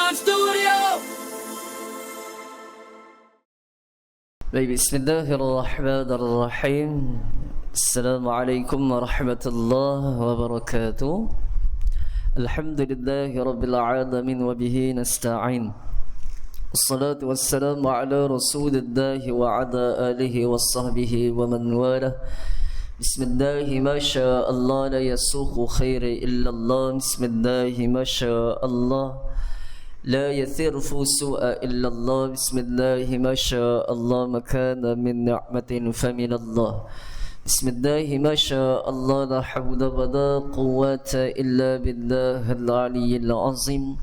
Iman Studio. بسم الله الرحمن الرحيم. السلام عليكم ورحمة الله وبركاته. الحمد لله رب العالمين وبه نستعين. الصلاة والسلام على رسول الله وعلى آله وصحبه ومن والاه. بسم الله ما شاء الله لا يسوق خير إلا الله. بسم الله ما شاء الله لا يثرف سوء إلا الله. بسم الله ما شاء الله ما كان من نعمة فمن الله. بسم الله ما شاء الله لا حول ولا قوة إلا بالله العلي العظيم.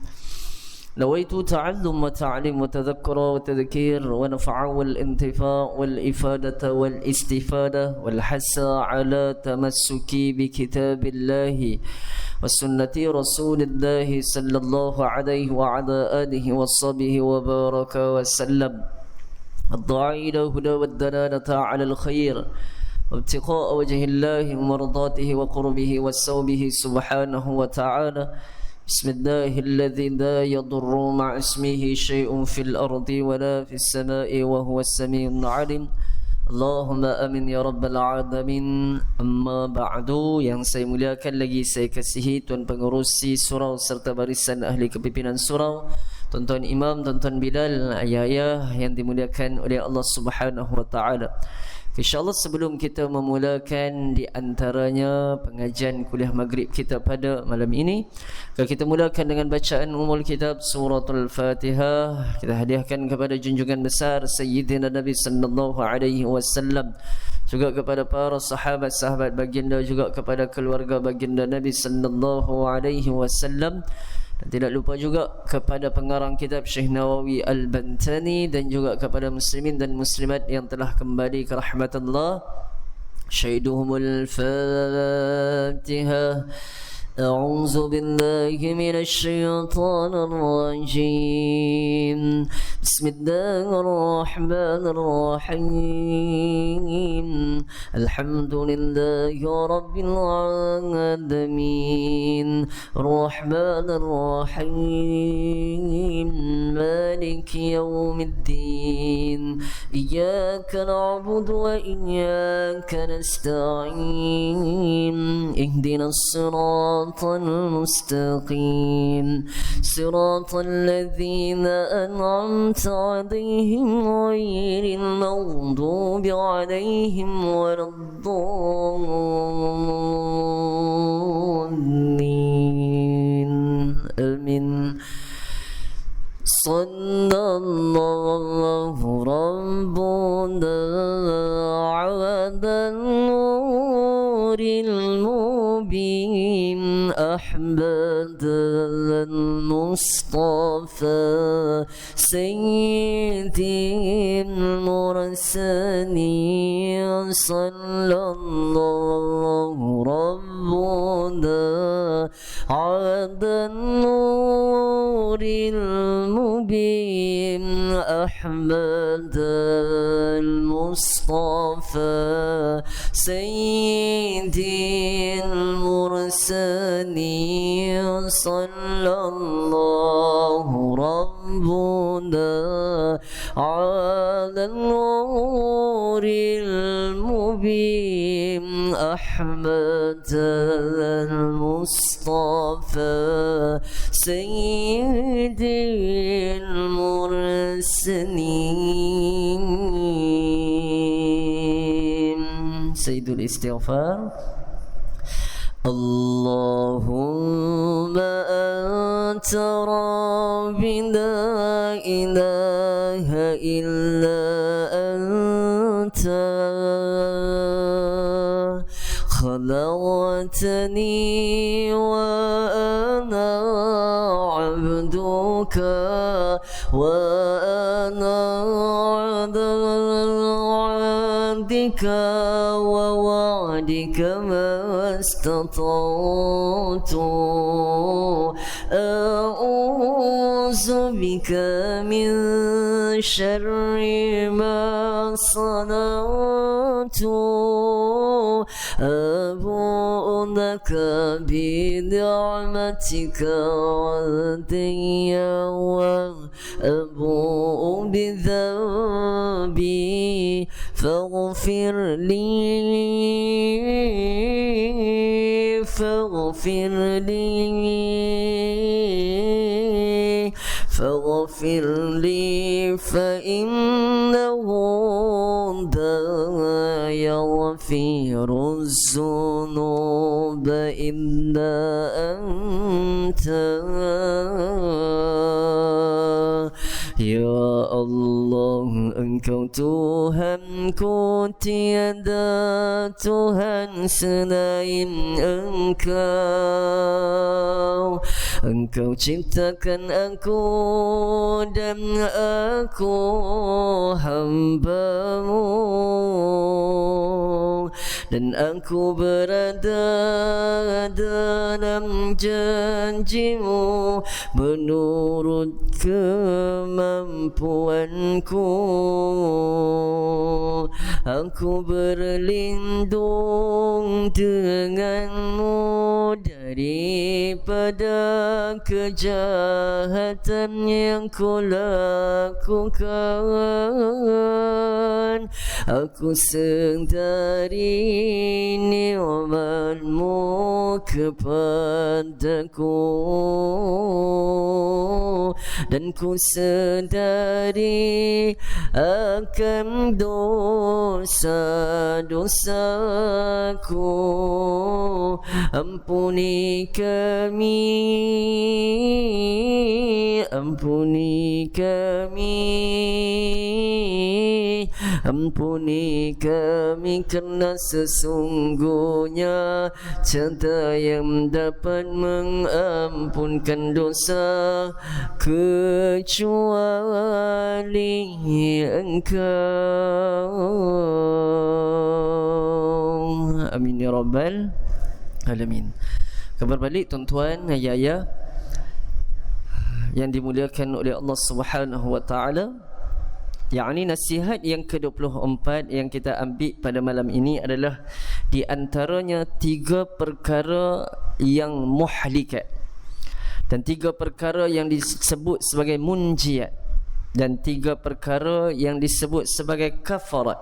نويت تعلم وتعليم وتذكر وتذكير ونفع والانتفاع والإفادة والاستفادة والحث على تمسك بكتاب الله وسنة رسول الله صلى الله عليه وعلى آله وصحبه وبارك وسلم. الداعي إلى الهدى والدلالة على الخير وابتغاء وجه الله ومرضاته وقربه وثوبه سبحانه وتعالى. بسم الله الذي لا يضر مع اسمه شيء في الأرض ولا في السماء وهو السميع العليم. Allahumma amin ya rabbal alamin. Amma ba'du, yang saya muliakan lagi saya kasihi tuan pengurusi surau serta barisan ahli kepimpinan surau, tuan-tuan imam, tuan-tuan Bilal, ayah-ayah yang dimuliakan oleh Allah Subhanahu wa taala. InsyaAllah sebelum kita memulakan di antaranya pengajian kuliah maghrib kita pada malam ini, kita mulakan dengan bacaan umul kitab suratul Fatihah. Kita hadiahkan kepada junjungan besar Sayyidina Nabi sallallahu alaihi wasallam, juga kepada para sahabat-sahabat baginda, juga kepada keluarga baginda Nabi sallallahu alaihi wasallam. Dan tidak lupa juga kepada pengarang kitab Syekh Nawawi Al-Bantani, dan juga kepada muslimin dan muslimat yang telah kembali ke rahmat Allah. Syahiduhumul Fatihah. أعوذ بالله من الشيطان الرجيم. بسم الله الرحمن الرحيم. الحمد لله رب العالمين. الرحمن الرحيم. مالك يوم الدين. إياك نعبد وإياك نستعين. اهدنا الصراط المستقيم. صراط الذين أنعمت عليهم غير المغضوب عليهم ولا الضالين. آمين. صلى الله ربنا على النور المبين أحمد المصطفى سيد المرسلين. صلى الله ربنا على النور المبين أحمد المصطفى سيد المرسلين. صلى الله ربنا على النور المبين أحمد المصطفى سيد المرسلين. سيد الاستغفار. اللهم أنت ربي لا إله إلا أنت. خلقتني وأنا عبدك وأنا عبدك ووعدك ما استطعت. أعوذ بك من شر ما صنعت. أبوء لك بنعمتك ردي وأبوء بذنبي فاغفر لي فإنه لا يغفر الذنوب إلا أنت Ya Allah, Engkau Tuhanku, tiada Tuhan selain Engkau. Engkau ciptakan aku dan aku hamba-Mu, dan aku berada dalam janji-Mu menurut kemampuanku. Aku berlindung dengan-Mu daripada kejahatan yang ku lakukan. Aku sedari nikmat-Mu kepadaku, dan ku sedari akan dosa-dosaku. Ampuni kami, ampuni kami, kerana sesungguhnya tiada yang dapat mengampunkan dosa kecuali Engkau. Amin ya rabbal alamin. Kabar balik tuan-tuan, ayah-ayah yang dimuliakan oleh Allah Subhanahu wa taala. Yakni nasihat yang ke-24 yang kita ambil pada malam ini adalah di antaranya 3 perkara yang muhlikat, dan 3 perkara yang disebut sebagai munjiat, dan 3 perkara yang disebut sebagai kafarat,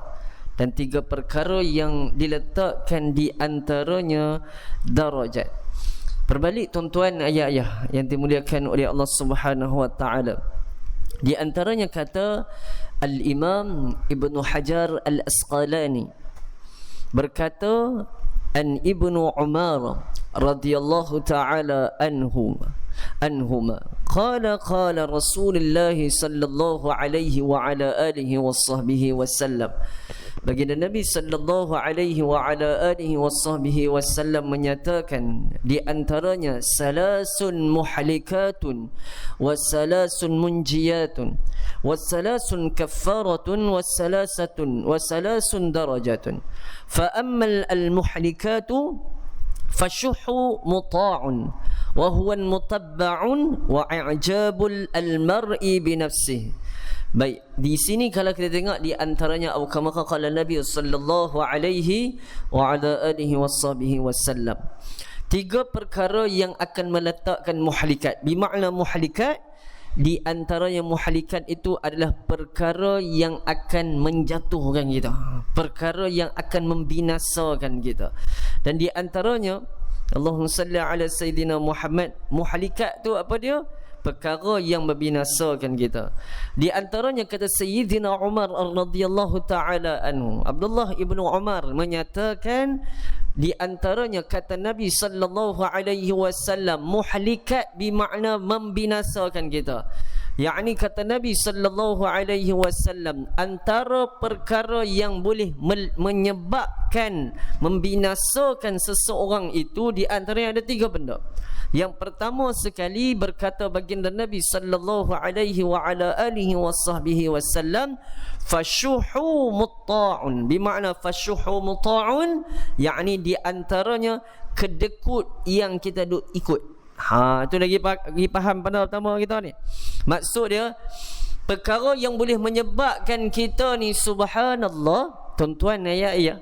dan 3 perkara yang diletakkan di antaranya darajat. Berbalik tuan-tuan, ayah-ayah yang dimuliakan oleh Allah Subhanahu wa taala. Di antaranya kata Al-Imam Ibn Hajar Al-Asqalani berkata, an Ibnu Umar radhiyallahu ta'ala anhuma qala Rasulullah sallallahu alaihi wa ala alihi wa sahbihi wasallam. Baginda Nabi sallallahu alaihi wa ala alihi wa sahbihi wasallam menyatakan, di antaranya salasun muhlikatun wa salasun munjiyatun wa salasun kaffaratun wa salasun darajatun. Fa ammal al-muhlikatu fashuhu muta'un wa huwa mutabba'un wa i'jabul al-mar'i bi nafsihi. Baik, di sini kalau kita tengok di antaranya atau kama qala Nabi sallallahu alaihi wa ala alihi washabihi wasallam, 3 perkara yang akan meletakkan muhlikat. Bermakna muhlikat, di antaranya muhlikat itu adalah perkara yang akan menjatuhkan kita, perkara yang akan membinasakan kita. Dan di antaranya, Allahumma salli ala Sayyidina Muhammad, muhlikat tu apa dia? Perkara yang membinasakan kita. Di antaranya kata Sayyidina Umar radhiyallahu ta'ala anhu, Abdullah ibnu Umar menyatakan, di antaranya kata Nabi sallallahu alaihi wasallam, muhlikat bermakna membinasakan kita. Yakni kata Nabi sallallahu alaihi wasallam, antara perkara yang boleh menyebabkan membinasakan seseorang itu, di antaranya ada 3 benda. Yang pertama sekali berkata baginda Nabi sallallahu alaihi wa ala alihi wasahbihi wasallam, fashuhu mutta'un. Bermakna fashuhu mutta'un, yakni di antaranya kedekut yang kita duk ikut. Itu lagi faham pada pertama kita ni. Maksud dia, perkara yang boleh menyebabkan kita ni, subhanallah tuan-tuan, ayah-ayah,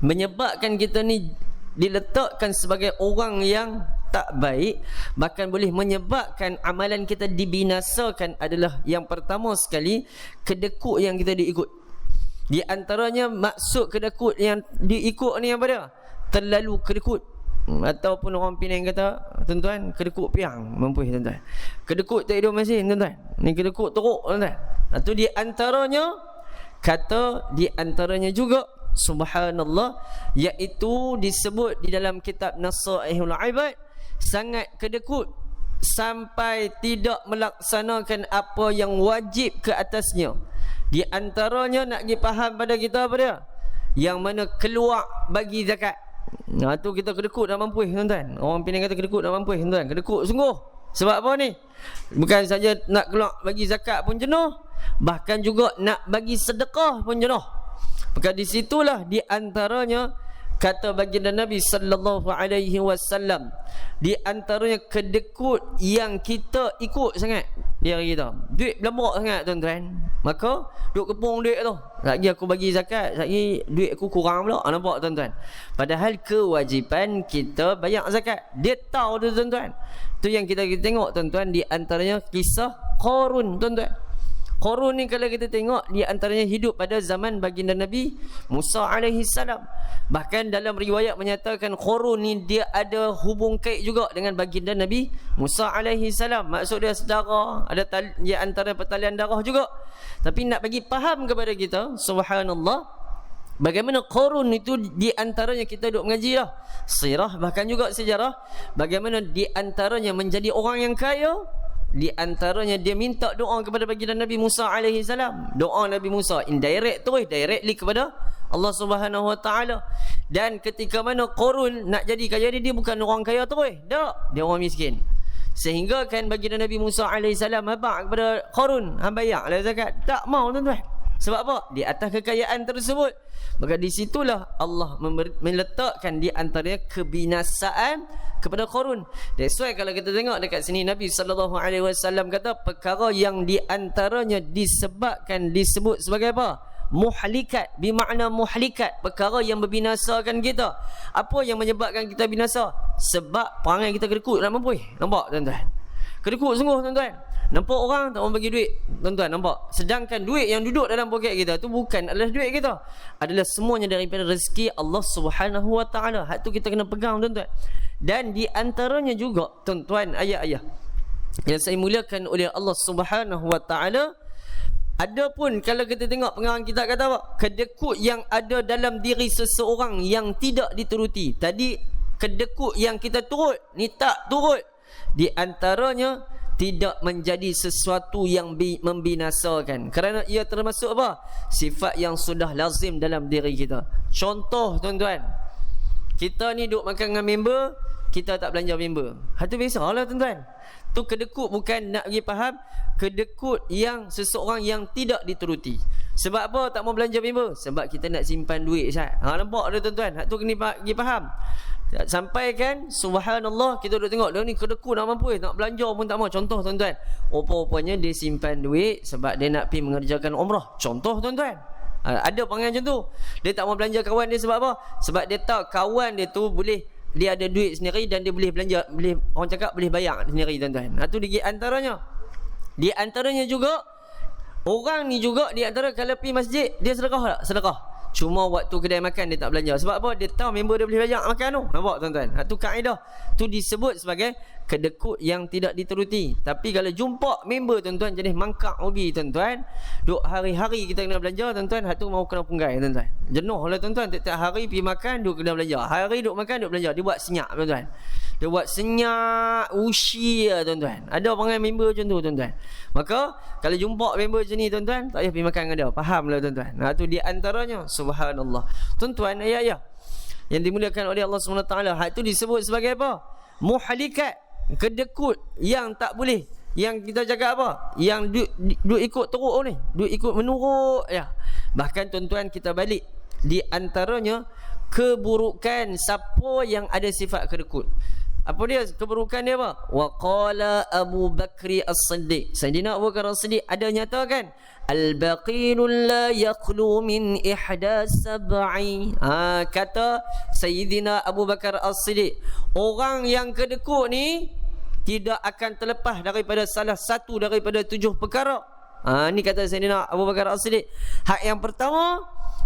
menyebabkan kita ni diletakkan sebagai orang yang tak baik, bahkan boleh menyebabkan amalan kita dibinasakan adalah yang pertama sekali, kedekut yang kita diikut. Di antaranya maksud kedekut yang diikut ni apa dia? Terlalu kedekut. Ataupun orang Penang kata, tuan-tuan, kedekut piang mampu tuan-tuan. Kedekut tak hidup mesin tuan-tuan. Ni kedekut teruk tuan-tuan. Itu di antaranya, kata di antaranya juga subhanallah, iaitu disebut di dalam kitab Nasaihul Ibad, sangat kedekut sampai tidak melaksanakan apa yang wajib ke atasnya. Di antaranya nak pergi faham pada kita apa dia? Yang mana keluar bagi zakat. Nah, tu kita kedekut dah mampu tuan-tuan. Orang Penang kata kedekut dah mampu tuan-tuan. Kedekut sungguh. Sebab apa ni? Bukan saja nak keluar bagi zakat pun jenuh, bahkan juga nak bagi sedekah pun jenuh. Maka di situlah di antaranya kata baginda Nabi sallallahu alaihi wasallam, di antaranya kedekut yang kita ikut sangat dia kita. Duit belambak sangat tuan-tuan. Maka duk kepung duit tu. Lagi aku bagi zakat, lagi duit aku kurang pula. Nampak tuan-tuan? Padahal kewajipan kita bayar zakat. Dia tahu tu tuan-tuan. Tu yang kita tengok tuan-tuan, di antaranya kisah Qarun tuan-tuan. Qarun ni kalau kita tengok, di antaranya hidup pada zaman baginda Nabi Musa alaihi salam. Bahkan dalam riwayat menyatakan Qarun ni dia ada hubung kait juga dengan baginda Nabi Musa alaihi salam. Maksud dia saudara, ada di antara pertalian darah juga. Tapi nak bagi faham kepada kita, subhanallah, bagaimana Qarun itu di antaranya kita duk mengaji dah sirah, bahkan juga sejarah, bagaimana di antaranya menjadi orang yang kaya. Di antaranya dia minta doa kepada baginda Nabi Musa alaihi salam. Doa Nabi Musa indirect terus, directly kepada Allah Subhanahu wa taala. Dan ketika mana Qarun nak jadi kaya, dia bukan orang kaya terus. Tak, dia orang miskin. Sehingga kan baginda Nabi Musa alaihi salam habaq kepada Qarun, hang bayarlah zakat. Tak mau tuan-tuan. Sebab apa? Di atas kekayaan tersebut. Maka di situlah Allah meletakkan di antaranya kebinasaan kepada Qarun. That's why kalau kita tengok dekat sini Nabi SAW kata perkara yang di antaranya disebut sebagai apa? Muhlikat, bermakna muhlikat, perkara yang membinasakan kita. Apa yang menyebabkan kita binasa? Sebab perangai kita kedekut nak mampu. Nampak tuan-tuan? Kedekut sungguh tuan-tuan. Nampak orang tak mau bagi duit, tuan-tuan, nampak? Sedangkan duit yang duduk dalam poket kita tu bukan adalah duit kita, adalah semuanya daripada rezeki Allah Subhanahu wa taala. Hak tu kita kena pegang tuan-tuan. Dan di antaranya juga tuan-tuan, ayah-ayah yang saya muliakan oleh Allah Subhanahu wa taala, adapun kalau kita tengok pengarang kita kata apa? Kedekut yang ada dalam diri seseorang yang tidak dituruti. Tadi kedekut yang kita turut, ni tak turut. Di antaranya tidak menjadi sesuatu yang membinasakan, kerana ia termasuk apa? Sifat yang sudah lazim dalam diri kita. Contoh tuan-tuan, kita ni duk makan dengan member, kita tak belanja member. Itu biasalah tuan-tuan. Tu kedekut, bukan nak pergi faham kedekut yang seseorang yang tidak dituruti. Sebab apa tak mau belanja member? Sebab kita nak simpan duit Syed. Nampak dia tuan-tuan? Hak tu kena pergi faham. Sampai kan subhanallah kita duk tengok dia ni kedekut nak mampu, nak belanja pun tak mau. Contoh tuan-tuan, rupa-rupanya dia simpan duit sebab dia nak pergi mengerjakan umrah. Contoh tuan-tuan, ada perangai macam tu. Dia tak mau belanja kawan dia sebab apa? Sebab dia tahu kawan dia tu boleh, dia ada duit sendiri dan dia boleh belanja, boleh, orang cakap boleh bayar sendiri tuan-tuan. Itu di antaranya. Di antaranya juga orang ni juga di antara kalau pergi masjid dia sedekah tak? Sedekah. Cuma waktu kedai makan dia tak belanja. Sebab apa? Dia tahu member dia boleh bayar makan tu. Nampak tuan-tuan? Tu kaedah. Tu disebut sebagai kedekut yang tidak dituruti. Tapi kalau jumpa member tuan-tuan jenis mangkak ubi tuan-tuan, duk hari-hari kita kena belanja tuan-tuan, tu mau kena punggai tuan-tuan. Jenuh lah tuan-tuan, tiap-tiap hari pergi makan duk kena belanja. Hari duk makan duk belanja. Dia buat senyap tuan-tuan. Dia buat senyap usia tuan-tuan. Ada perangai member macam tu tuan-tuan. Maka kalau jumpa member macam ni tuan-tuan, tak payah pergi makan dengan dia. Fahamlah tuan-tuan. Tu di antaranya subhanallah. Tuan-tuan, ayah-ayah yang dimuliakan oleh Allah SWT, hak tu disebut sebagai apa? Muhlikat, kedekut yang tak boleh, yang kita cakap apa? Yang duk ikut teruk ni, duk ikut menurut ya. Bahkan tuan-tuan kita balik, di antaranya keburukan siapa yang ada sifat kedekut. Apa dia keburukan dia apa? Wa qala Abu Bakri As-Siddiq. Sayyidina Abu Bakar As-Siddiq ada nyatakan, al-baqilul la yaqlu min ihda sab'i. Kata Sayyidina Abu Bakar As-Siddiq, orang yang kedekut ni tidak akan terlepas daripada salah satu daripada 7 perkara. Ni kata Sayyidina Abu Bakar As-Siddiq. Hak yang pertama,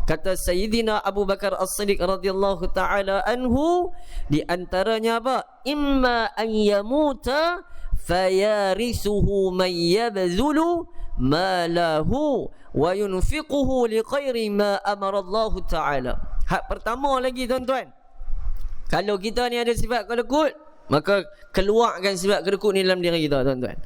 kata Sayyidina Abu Bakar As-Siddiq radhiyallahu ta'ala anhu, di antaranya apa? Imma an yamuta fayarithuhu man yabzulu malahu wa yunfiquhu liqairi ma amara Allah ta'ala. Hak pertama lagi tuan-tuan, kalau kita ni ada sifat kedekut, maka keluarkan sifat kedekut ni dalam diri kita tuan-tuan.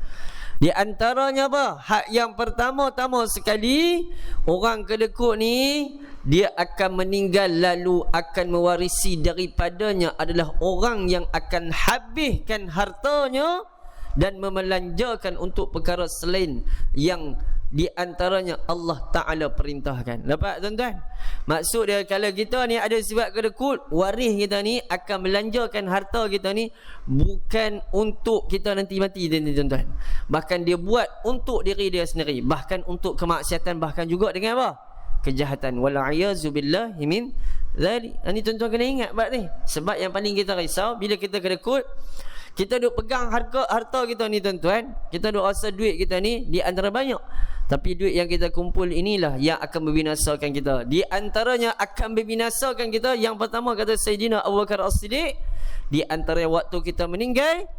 Di antaranya apa? Hak yang pertama-tama sekali, orang kedekut ni dia akan meninggal lalu akan mewarisi daripadanya adalah orang yang akan habiskan hartanya dan memelanjakan untuk perkara selain yang di antaranya Allah Ta'ala perintahkan. Dapat tuan-tuan? Maksud dia, kalau kita ni ada sifat kedekut, waris kita ni akan belanjakan harta kita ni bukan untuk kita nanti mati tuan-tuan. Bahkan dia buat untuk diri dia sendiri, bahkan untuk kemaksiatan, bahkan juga dengan apa? Kejahatan. Wal'ayazu billahi min dzalik. Ini tuan-tuan kena ingat bab ni. Sebab yang paling kita risau bila kita kedekut, kita duk pegang harta kita ni tuan-tuan, kita duk rasa duit kita ni di antara banyak, tapi duit yang kita kumpul inilah yang akan membinasakan kita. Di antaranya akan membinasakan kita, yang pertama kata Sayyidina Abu Bakar As-Siddiq, di antara waktu kita meninggal,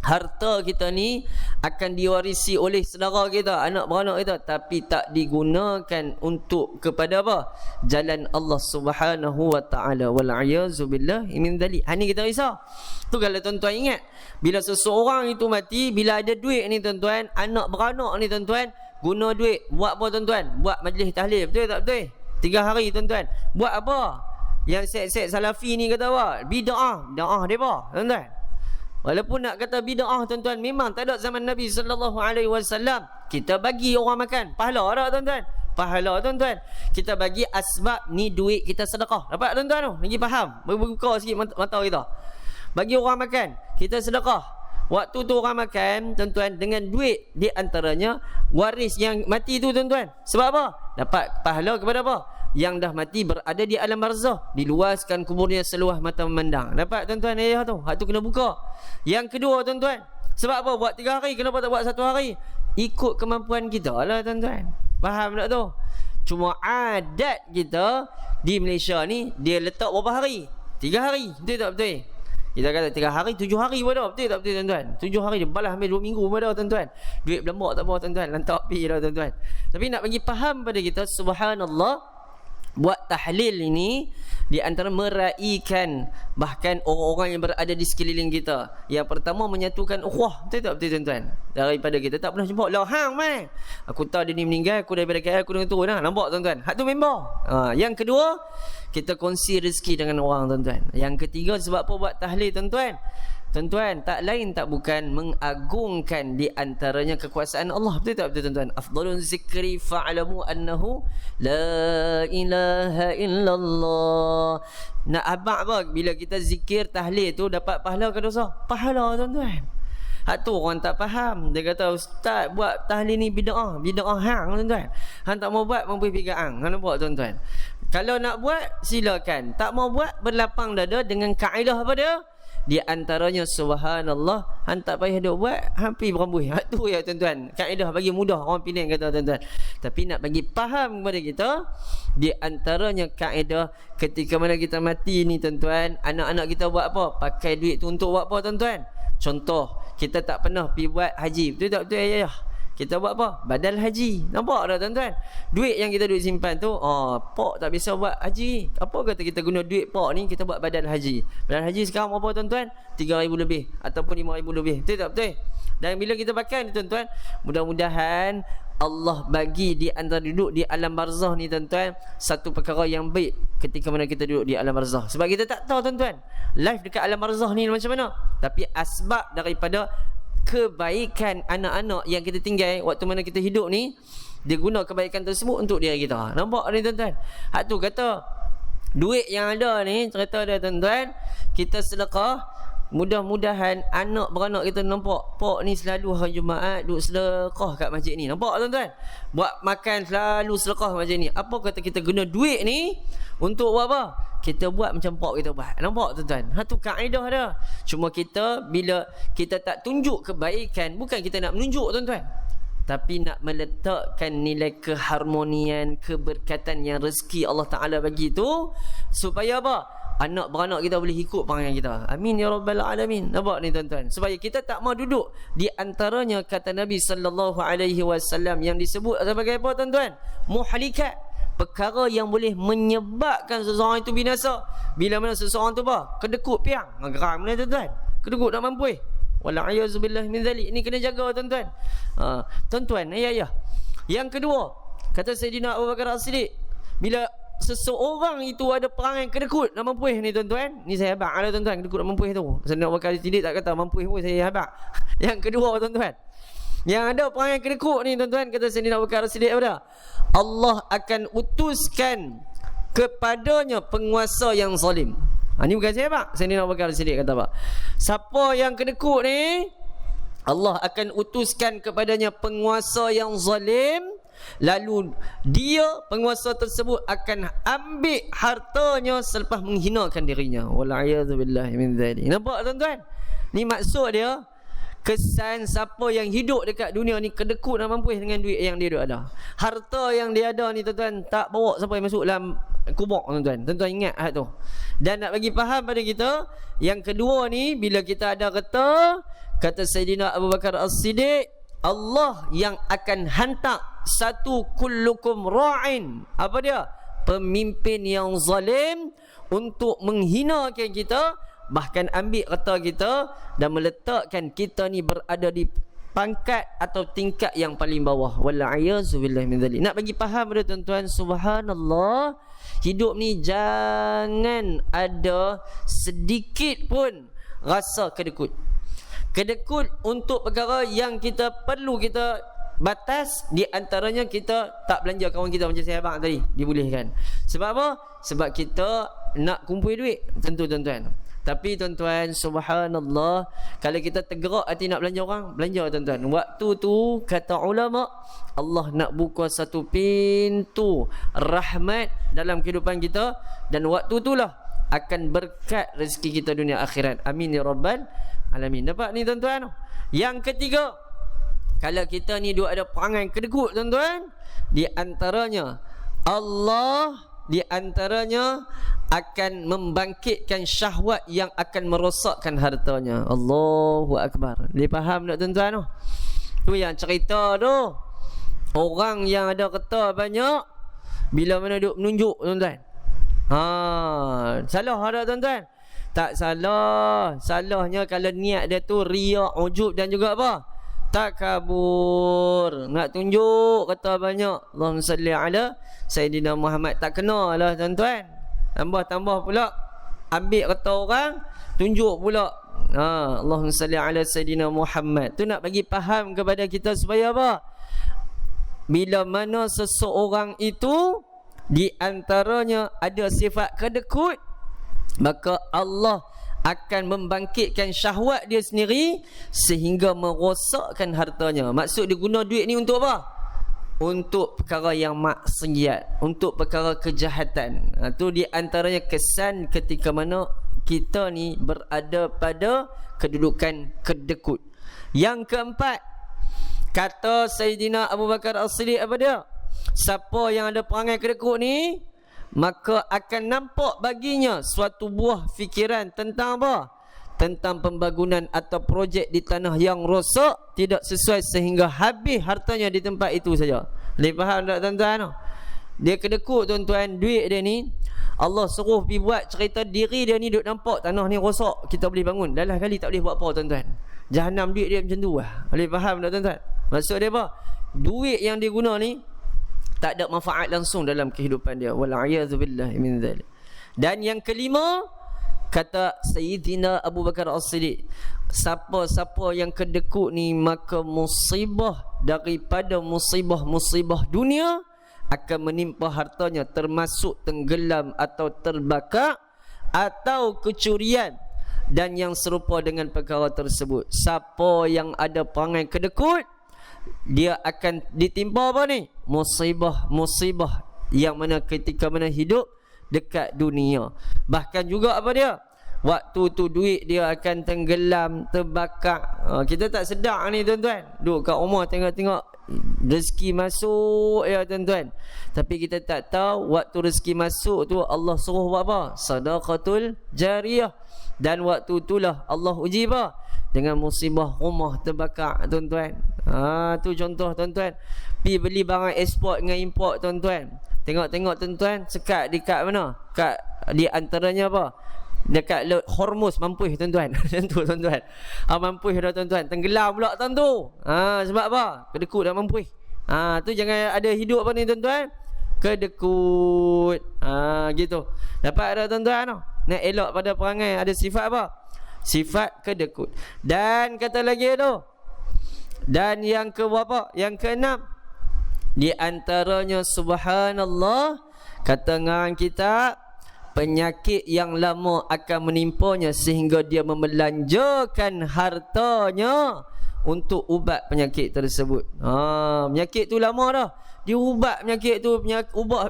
harta kita ni akan diwarisi oleh saudara kita, anak beranak kita, tapi tak digunakan untuk kepada apa? Jalan Allah Subhanahu wa ta'ala. Wal'ayazu billahi min dzalik. Ni kita risau. Tu kalau tuan-tuan ingat, bila seseorang itu mati, bila ada duit ni tuan-tuan, anak beranak ni tuan-tuan, guna duit buat apa tuan-tuan? Buat majlis tahlil, betul tak betul? 3 hari tuan-tuan. Buat apa? Yang set-set salafi ni kata apa? Bid'ah depa tuan-tuan. Walaupun nak kata bid'ah tuan-tuan, memang tak ada zaman Nabi sallallahu alaihi wasallam. Kita bagi orang makan, pahala tak tuan-tuan? Pahala tuan-tuan. Kita bagi asbab ni duit kita sedekah. Dapat tuan-tuan tu? Lagi faham? Buka sikit mata kita. Bagi orang makan, kita sedekah. Waktu tu orang makan tuan-tuan dengan duit, di antaranya waris yang mati tu tuan-tuan. Sebab apa? Dapat pahala kepada apa? Yang dah mati berada di alam barzah, diluaskan kuburnya seluas mata memandang. Dapat tuan-tuan ayah tu? Hak tu kena buka. Yang kedua tuan-tuan, sebab apa buat 3 hari, kenapa tak buat 1 hari? Ikut kemampuan kita lah tuan-tuan. Faham tak tu? Cuma adat kita di Malaysia ni, dia letak berapa hari? 3 hari. Betul tak betul? Kita kata 3 hari, 7 hari pun dah. Betul tak betul tuan-tuan? 7 hari dia balas ambil 2 minggu pun dah tuan-tuan. Duit belambak tak apa tuan-tuan, lantak api dah tuan-tuan. Tapi nak bagi faham pada kita, subhanallah, buat tahlil ini di antara meraikan bahkan orang-orang yang berada di sekeliling kita. Yang pertama, menyatukan ukhuwah. Betul tak betul tuan-tuan? Daripada kita tak pernah jumpa, lah hang man, aku tahu dia ni meninggal, aku daripada KL aku dengan tu nah. Nampak tuan-tuan? Hak tu member. Yang kedua, kita kongsi rezeki dengan orang tuan-tuan. Yang ketiga, sebab apa buat tahlil tuan-tuan? Tuan-tuan, tak lain tak bukan mengagungkan di antaranya kekuasaan Allah. Betul tak betul tuan-tuan? Afdalun zikri fa'alamu annahu la ilaha illallah. Nak abang apa? Bila kita zikir tahlil tu dapat pahala ke dosa? Pahala tuan-tuan. Hak tu orang tak faham. Dia kata, ustaz buat tahlil ni bid'ah hang tuan-tuan. Hang tak mau buat, mampu pigaan. Hang nampak tuan-tuan? Kalau nak buat, silakan. Tak mau buat, berlapang dada dengan kaedah apa dia? Di antaranya subhanallah, hang tak payah duk buat, hampir berambut. Hak tu ya tuan-tuan. Kaedah bagi mudah orang Penang kata tuan-tuan. Tapi nak bagi faham kepada kita, di antaranya kaedah ketika mana kita mati ni tuan-tuan, anak-anak kita buat apa? Pakai duit tu untuk buat apa tuan-tuan? Contoh, kita tak pernah pergi buat haji. Betul tak betul ayah? Kita buat apa? Badal haji. Nampak tak tuan-tuan? Duit yang kita duk simpan tu, pak tak biasa buat haji. Apa kata kita guna duit pak ni, kita buat badal haji. Badal haji sekarang berapa tuan-tuan? 3,000 lebih ataupun 5,000 lebih. Betul tak betul? Dan bila kita pakai ni tuan-tuan, mudah-mudahan Allah bagi di antara duduk di alam barzah ni tuan-tuan, satu perkara yang baik ketika mana kita duduk di alam barzah. Sebab kita tak tahu tuan-tuan, life dekat alam barzah ni macam mana. Tapi asbab daripada kebaikan anak-anak yang kita tinggal waktu mana kita hidup ni, dia guna kebaikan tersebut untuk diri kita. Nampak ni tuan-tuan? Hak tu kata duit yang ada ni, cerita dia tuan-tuan, kita sedekah mudah-mudahan anak beranak kita nampak pak ni selalu hari Jumaat duduk sedekah kat masjid ni. Nampak tuan-tuan? Buat makan selalu sedekah masjid ni. Apa kata kita guna duit ni untuk buat apa? Kita buat macam pak kita buat. Nampak tuan-tuan? Tu kaedah dia. Cuma kita bila kita tak tunjuk kebaikan, bukan kita nak menunjuk tuan-tuan, tapi nak meletakkan nilai keharmonian, keberkatan yang rezeki Allah Ta'ala bagi tu, supaya apa? Anak beranak kita boleh ikut perangai kita. Amin ya rabbal alamin. Nampak ni tuan-tuan? Supaya kita tak mau duduk di antaranya kata Nabi sallallahu alaihi wasallam yang disebut sebagai apa tuan-tuan? Muhlikat. Perkara yang boleh menyebabkan seseorang itu binasa. Bila mana seseorang tu apa? Kedekut piang. Geram ni tuan-tuan. Kedekut tak mampu. Wala'iyyazubillah min dhalik. Ini kena jaga tuan-tuan. Tuan-tuan, ayah-ayah. Yang kedua, kata Sayyidina Abu Bakar As-Siddiq, bila seseorang itu ada perangai kedekut nak mampuih ni tuan-tuan, ni saya habaq lah tuan-tuan, kedekut nak mampuih tu. Sayyidina Abu Bakar As-Siddiq tak kata mampuih pun, saya habaq. Yang kedua tuan-tuan, yang ada perangai kedekut ni tuan-tuan, kata Sayyidina Abu Bakar As-Siddiq apa? Allah akan utuskan kepadanya penguasa yang zalim. Ni bukan saya habaq. Sayyidina Abu Bakar As-Siddiq kata apa? Siapa yang kedekut ni, Allah akan utuskan kepadanya penguasa yang zalim, lalu dia, penguasa tersebut, akan ambil hartanya selepas menghinakan dirinya. Wala'iyadzubillahi min dhalik. Nampak tuan-tuan? Ni maksud dia, kesan siapa yang hidup dekat dunia ni kedekut nak mampu dengan duit yang dia ada. Harta yang dia ada ni tuan-tuan tak bawa sampai masuk dalam kubur tuan-tuan. Tuan-tuan ingat hal tu. Dan nak bagi faham pada kita, yang kedua ni bila kita ada kata Sayyidina Abu Bakar As-Siddiq, Allah yang akan hantar satu kullukum ra'in, apa dia? Pemimpin yang zalim untuk menghinakan kita, bahkan ambil harta kita dan meletakkan kita ni berada di pangkat atau tingkat yang paling bawah. Wala'iyyazubillah min dhalik. Nak bagi faham pada tuan-tuan, subhanallah, hidup ni jangan ada sedikit pun rasa kedekut. Kedekut untuk perkara yang kita perlu kita batas. Di antaranya kita tak belanja kawan kita macam saya abang tadi, dibolehkan. Sebab apa? Sebab kita nak kumpul duit, tentu tuan-tuan. Tapi tuan-tuan, subhanallah, kalau kita tergerak hati nak belanja orang, belanja tuan-tuan. Waktu tu kata ulama, Allah nak buka satu pintu rahmat dalam kehidupan kita, dan waktu itulah akan berkat rezeki kita dunia akhirat. Amin ya rabbal alamin. Dapat ni tuan-tuan? Yang ketiga, kalau kita ni duk ada perangai kedekut tuan-tuan, di antaranya Allah akan membangkitkan syahwat yang akan merosakkan hartanya. Allahu Akbar. Dia faham tak tuan-tuan? Tu yang cerita tu, orang yang ada harta banyak, bila mana duk menunjuk tuan-tuan. Salah ada tuan-tuan? Tak salah. Salahnya kalau niat dia tu riak, ujub dan juga apa? Takabur. Nak tunjuk kata banyak. Allahumma salli ala Sayyidina Muhammad. Tak kena lah tuan-tuan. Tambah-tambah pula ambil kata orang, tunjuk pula. Allahumma salli ala Sayyidina Muhammad. Tu nak bagi faham kepada kita supaya apa? Bila mana seseorang itu di antaranya ada sifat kedekut, maka Allah akan membangkitkan syahwat dia sendiri sehingga merosakkan hartanya. Maksud dia guna duit ni untuk apa? Untuk perkara yang maksiat, untuk perkara kejahatan. Tu di antaranya kesan ketika mana kita ni berada pada kedudukan kedekut. Yang keempat, kata Sayyidina Abu Bakar As-Siddiq apa dia? Siapa yang ada perangai kedekut ni, maka akan nampak baginya suatu buah fikiran tentang apa? Tentang pembangunan atau projek di tanah yang rosak, tidak sesuai sehingga habis hartanya di tempat itu saja. Boleh faham tak tuan-tuan? Dia kedekut tuan-tuan, duit dia ni Allah suruh pergi buat cerita diri dia ni duk nampak tanah ni rosak, kita boleh bangun. Dah lah kali tak boleh buat apa tuan-tuan. Jahanam duit dia macam tu lah. Boleh faham tak tuan-tuan? Maksud dia apa? Duit yang dia guna ni tak ada manfaat langsung dalam kehidupan dia. Wala'iyadzubillahi min dhalik. Dan yang kelima, kata Sayyidina Abu Bakar As-Siddiq, siapa-siapa yang kedekut ni, maka musibah daripada musibah-musibah dunia akan menimpa hartanya, termasuk tenggelam atau terbakar atau kecurian dan yang serupa dengan perkara tersebut. Siapa yang ada perangai kedekut, dia akan ditimpa apa ni? Musibah yang mana ketika mana hidup dekat dunia. Bahkan juga apa dia? Waktu tu duit dia akan tenggelam, terbakar. Kita tak sedar ni tuan-tuan. Duduk kat rumah tengok-tengok rezeki masuk ya tuan-tuan. Tapi kita tak tahu waktu rezeki masuk tu Allah suruh buat apa? Sadaqatul jariyah. Dan waktu itulah Allah uji apa? Dengan musibah rumah terbakar tuan-tuan. Tu contoh tuan-tuan. Pi beli barang ekspor dengan import tuan-tuan. Tengok-tengok tuan-tuan, sekat dekat mana? Kat di antaranya apa? Dekat Laut Hormuz mampuih tuan-tuan. Macam tu tuan-tuan. Mampuih dah tuan-tuan. Tenggelam pula tuan tu. Sebab apa? Kedekut dah mampuih. Tu jangan ada hidup apa ni tuan-tuan? Kedekut. Gitu. Dapat ada tuan-tuan no? Nak elok pada perangai ada sifat apa? Sifat kedekut. Dan kata lagi tu. Dan yang ke berapa? Yang keenam. Di antaranya subhanallah, kata ngarang kita, penyakit yang lama akan menimpanya sehingga dia membelanjakan hartanya untuk ubat penyakit tersebut. Penyakit tu lama dah. Dia ubat penyakit tu,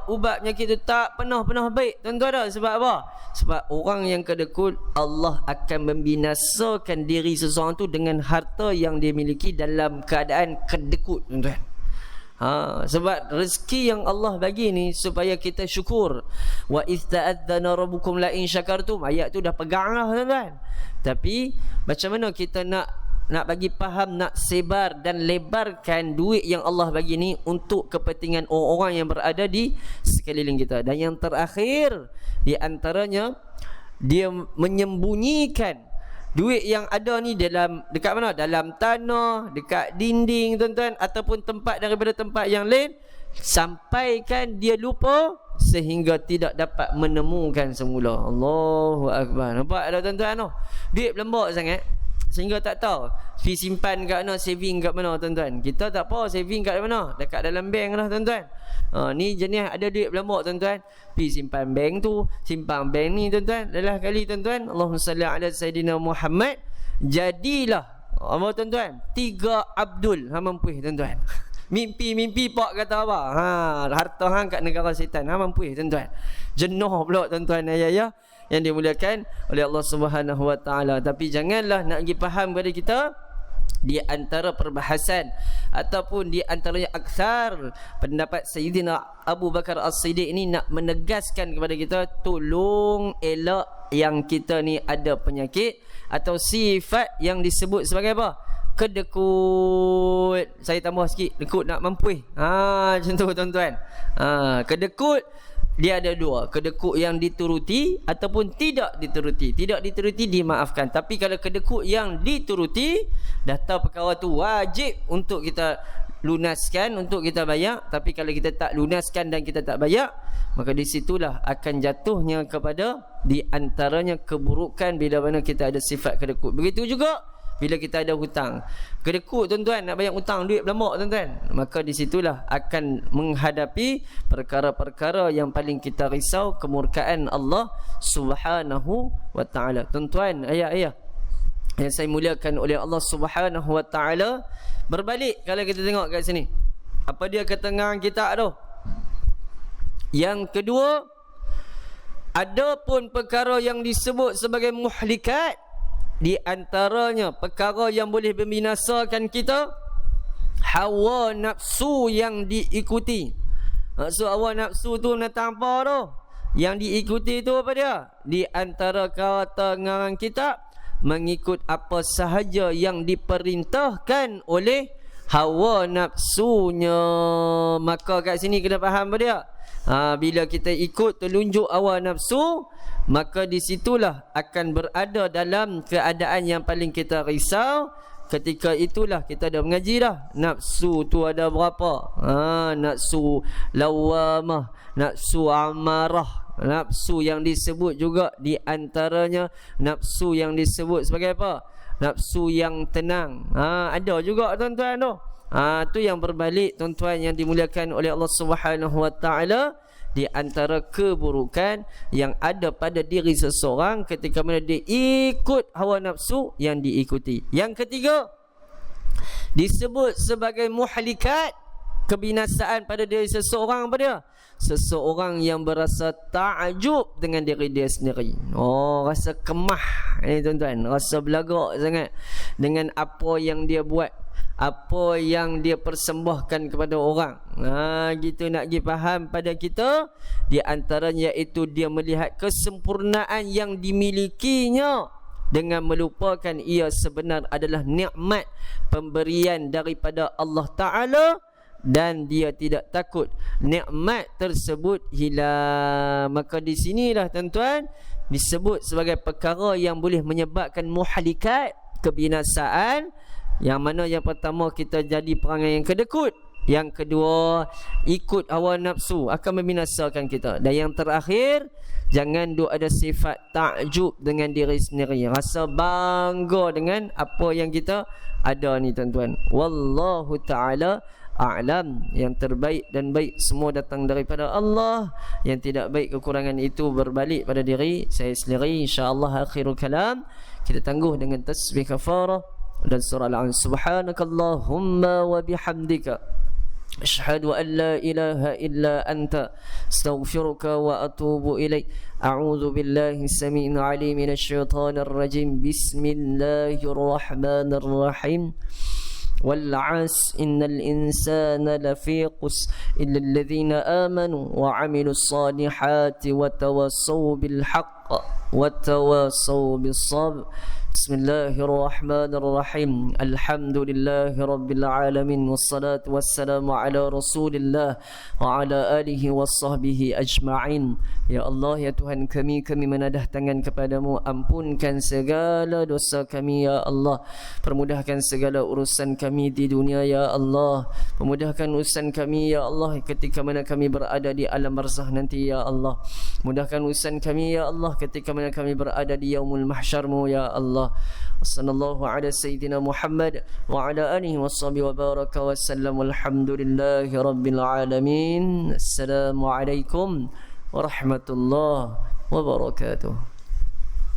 ubat penyakit tu tak pernah baik. Tuan-tuan dah. Sebab apa? Sebab orang yang kedekut, Allah akan membinasakan diri seseorang tu dengan harta yang dia miliki dalam keadaan kedekut, tuan-tuan. Sebab rezeki yang Allah bagi ni supaya kita syukur. Wa ista'adzana rabbukum la in syakartum. Ayat tu dah pegang lah tuan-tuan. Tapi macam mana kita nak bagi faham, nak sebar dan lebarkan duit yang Allah bagi ni untuk kepentingan orang-orang yang berada di sekeliling kita. Dan yang terakhir di antaranya, dia menyembunyikan duit yang ada ni dekat mana? Dalam tanah, dekat dinding tuan-tuan, ataupun tempat daripada tempat yang lain, sampaikan dia lupa sehingga tidak dapat menemukan semula. Allahu Akbar. Nampak ada tuan-tuan tu? Duit berlembak sangat sehingga tak tahu fee simpan kat mana, saving kat mana tuan-tuan. Kita tak apa saving kat mana? Dekat dalam bank lah tuan-tuan. Ni jenis ada duit berlembak tuan-tuan, fee simpan bank tu, simpan bank ni tuan-tuan. Adalah kali tuan-tuan, Allahumma salli ala Sayyidina Muhammad. Jadilah apa tuan-tuan? 3 Abdul mampuih tuan-tuan. Mimpi pak kata apa? Harta hang kat negara syaitan. Mampuih tuan-tuan. Jenuh pula tuan-tuan ayah-ayah yang dimuliakan oleh Allah Subhanahu wa taala. Tapi janganlah nak pergi faham kepada kita di antara perbahasan ataupun di antaranya aksar pendapat Sayyidina Abu Bakar As-Siddiq ini nak menegaskan kepada kita, tolong elak yang kita ni ada penyakit atau sifat yang disebut sebagai apa? Kedekut. Saya tambah sikit, dekut nak mampuih. Macam tu tuan-tuan. Kedekut dia ada dua, kedekut yang dituruti ataupun tidak dituruti. Tidak dituruti dimaafkan, tapi kalau kedekut yang dituruti, dah tahu perkara tu wajib untuk kita lunaskan, untuk kita bayar. Tapi kalau kita tak lunaskan dan kita tak bayar, maka di situlah akan jatuhnya kepada di antaranya keburukan bila mana kita ada sifat kedekut. Begitu juga bila kita ada hutang. Kedekut tuan-tuan, nak bayar hutang, duit berlambak tuan-tuan, maka di situlah akan menghadapi perkara-perkara yang paling kita risau, kemurkaan Allah Subhanahu wa taala. Tuan-tuan, ayah-ayah yang saya muliakan oleh Allah Subhanahu wa taala, berbalik kalau kita tengok kat sini, apa dia kata dengan kita tu? Yang kedua, adapun perkara yang disebut sebagai muhlikat, di antaranya perkara yang boleh membinasakan kita, hawa nafsu yang diikuti. Maksud hawa nafsu tu datang apa tu? Yang diikuti tu apa dia? Di antara kata ngarang kita, mengikut apa sahaja yang diperintahkan oleh hawa nafsunya. Maka kat sini kena faham apa dia? Bila kita ikut telunjuk hawa nafsu, maka di situlah akan berada dalam keadaan yang paling kita risau. Ketika itulah kita dah mengaji dah. Nafsu tu ada berapa? Nafsu lawamah, nafsu amarah, nafsu yang disebut juga di antaranya nafsu yang disebut sebagai apa? Nafsu yang tenang. Ada juga tuan-tuan tu. Tu yang berbalik, tuan-tuan yang dimuliakan oleh Allah Subhanahu wa taala. Di antara keburukan yang ada pada diri seseorang ketika mana dia ikut hawa nafsu yang diikuti. Yang ketiga, disebut sebagai muhlikat, kebinasaan pada diri seseorang. Apa dia? Seseorang yang berasa takjub dengan diri dia sendiri. Rasa kemah ni tuan-tuan, rasa belagak sangat dengan apa yang dia buat, apa yang dia persembahkan kepada orang. Gitu nak pergi faham pada kita. Di antaranya iaitu dia melihat kesempurnaan yang dimilikinya dengan melupakan ia sebenar adalah nikmat pemberian daripada Allah Ta'ala, dan dia tidak takut nikmat tersebut hilang. Maka di sinilah tuan-tuan disebut sebagai perkara yang boleh menyebabkan muhlikat, kebinasaan. Yang mana yang pertama, kita jadi perangai yang kedekut. Yang kedua, ikut hawa nafsu akan membinasakan kita. Dan yang terakhir, jangan duk ada sifat takjub dengan diri sendiri, rasa bangga dengan apa yang kita ada ni tuan-tuan. Wallahu ta'ala a'lam. Yang terbaik dan baik semua datang daripada Allah. Yang tidak baik, kekurangan itu berbalik pada diri saya sendiri. InsyaAllah akhirul kalam kita tangguh dengan tasbih kafarah dan surah Al-An. Subhanakallahumma wa bihamdika asyhadu an la ilaha illa anta astaghfiruka wa atubu ilaik. A'udzu billahi samii'il 'aliim minasy syaithaanir rajiim. Bismillahirrahmanirrahim. والعصر إن الإنسان لفي خسر إلا الذين آمنوا وعملوا الصالحات وتواصوا بالحق وتواصوا بالصبر. بسم الله الرحمن الرحيم. الحمد لله رب العالمين والصلاة والسلام على رسول الله وعلى آله وصحبه أجمعين. Ya Allah, ya Tuhan kami menadah tangan kepadamu. Ampunkan segala dosa kami ya Allah. Permudahkan segala urusan kami di dunia ya Allah. Permudahkan urusan kami ya Allah ketika mana kami berada di alam barzakh nanti ya Allah. Mudahkan urusan kami ya Allah ketika mana kami berada di yaumul mahsyarmu ya Allah. Wassallallahu ala sayyidina Muhammad wa ala alihi washabihi wa baraka wa sallam. Walhamdulillahi rabbil alamin. Assalamualaikum warahmatullahi wabarakatuh.